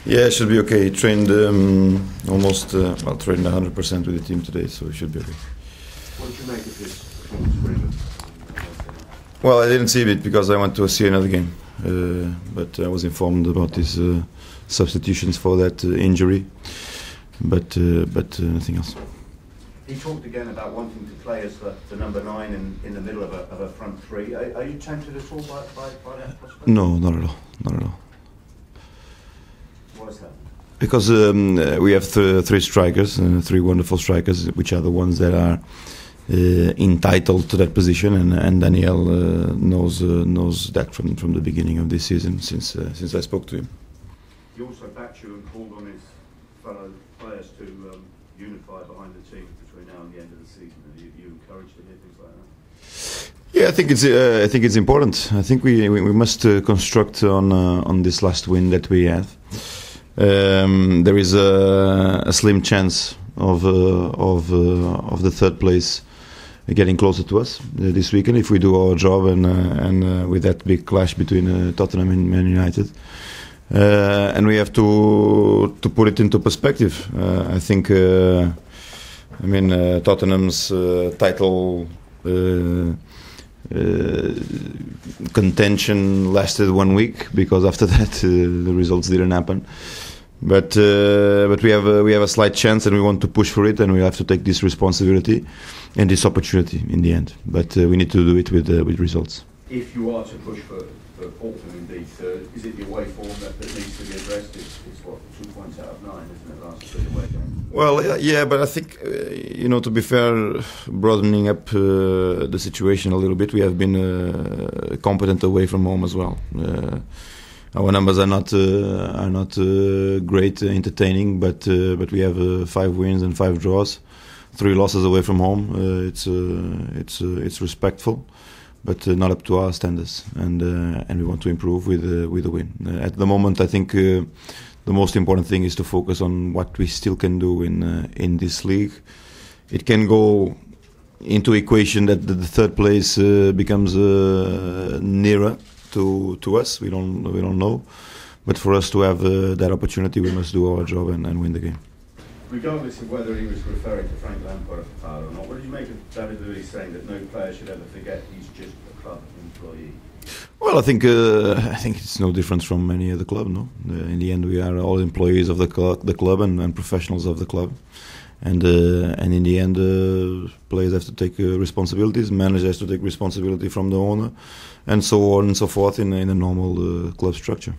Yeah, it should be okay. He trained almost, trained 100% with the team today, so it should be okay. What did you make of his performance? Well, I didn't see it because I went to see another game, but I was informed about his substitutions for that injury, but nothing else. He talked again about wanting to play as the number 9 in the middle of a front three. Are you tempted at all by that prospect? No, not at all. Not at all. Why is that? Because we have three strikers, three wonderful strikers, which are the ones that are entitled to that position, and Daniel knows that from the beginning of this season, since I spoke to him. He also backed you and called on his fellow players to unify behind the team between now and the end of the season. Are you encouraged to hear things like that? Yeah, I think it's important. I think we must construct on this last win that we have. There is a slim chance of the third place getting closer to us this weekend if we do our job and with that big clash between Tottenham and Man United. And we have to put it into perspective. I think Tottenham's title contention lasted 1 week, because after that the results didn't happen. But we have a slight chance, and we want to push for it, and we have to take this responsibility and this opportunity in the end. But we need to do it with results. If you are to push for fourth and indeed third, is it the away form that needs to be addressed? It's what, 2 points out of 9, isn't it, last 3 away games? Well, yeah, but I think, to be fair, broadening up the situation a little bit, we have been competent away from home as well. Our numbers are not great, entertaining, but we have 5 wins and 5 draws, 3 losses away from home. It's respectful, but not up to our standards, and we want to improve with a win. At the moment, I think the most important thing is to focus on what we still can do in this league. It can go into equation that the third place becomes nearer to us. We don't know, but for us to have that opportunity, we must do our job and win the game. Regardless of whether he was referring to Frank Lampard or not, what did you make of David Luiz saying that no player should ever forget he's just a club employee? Well, I think it's no different from any other club. No, in the end, we are all employees of the club and professionals of the club, and in the end, players have to take responsibilities. Managers have to take responsibility from the owner, and so on and so forth in a normal club structure.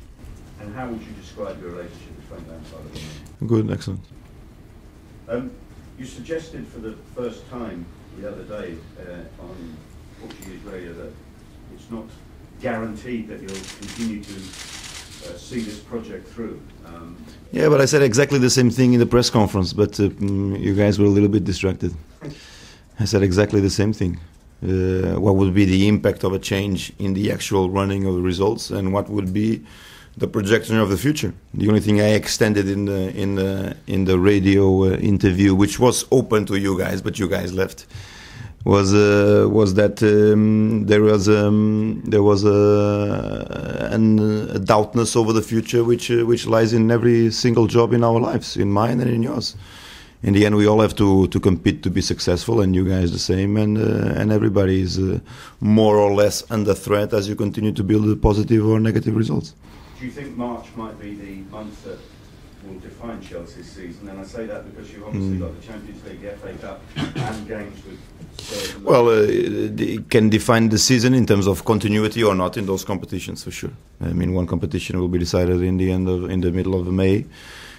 And how would you describe your relationship with Frank Lampard? Good, excellent. You suggested for the first time the other day on Portuguese radio that it's not guaranteed that you'll continue to see this project through. Yeah, but I said exactly the same thing in the press conference, but you guys were a little bit distracted. I said exactly the same thing. What would be the impact of a change in the actual running of the results, and what would be the projection of the future? The only thing I extended in the radio interview, which was open to you guys, but you guys left, was that there was a doubtness over the future, which lies in every single job in our lives, in mine and in yours. In the end, we all have to compete to be successful, and you guys the same, and everybody is more or less under threat as you continue to build positive or negative results. Do you think March might be the month that will define Chelsea's season? And I say that because you've obviously got the Champions League, the FA Cup, and games with Spurs. Well, it can define the season in terms of continuity or not in those competitions, for sure. I mean, one competition will be decided in the middle of May.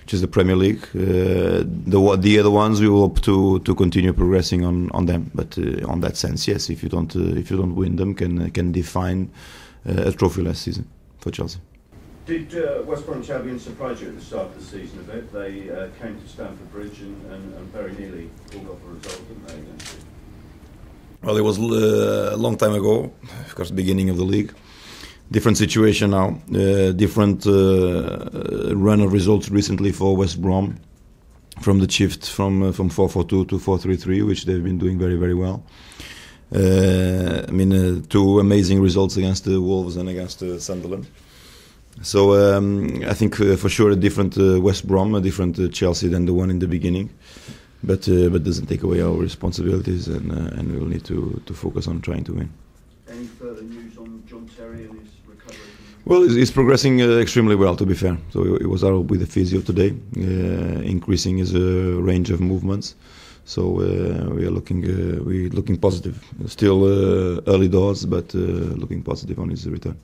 which is the Premier League. The other ones we will hope to continue progressing on them. But on that sense, yes, if you don't win them, can define a trophy-less season for Chelsea. Did West Bromwich Albion surprise you at the start of the season a bit? They came to Stamford Bridge and very nearly pulled off a result, didn't they? Against it? Well, it was a long time ago, of course, beginning of the league. Different situation now, different run of results recently for West Brom, from the shift from 4-4-2 to 4-3-3, which they've been doing very, very well. Two amazing results against the Wolves and against Sunderland. So I think for sure a different West Brom, a different Chelsea than the one in the beginning, but doesn't take away our responsibilities, and we'll need to focus on trying to win. Any further news on John Terry and his recovery? Well, he's progressing extremely well, to be fair. So he was out with the physio today, increasing his range of movements. So we're looking positive. Still early doors, but looking positive on his return.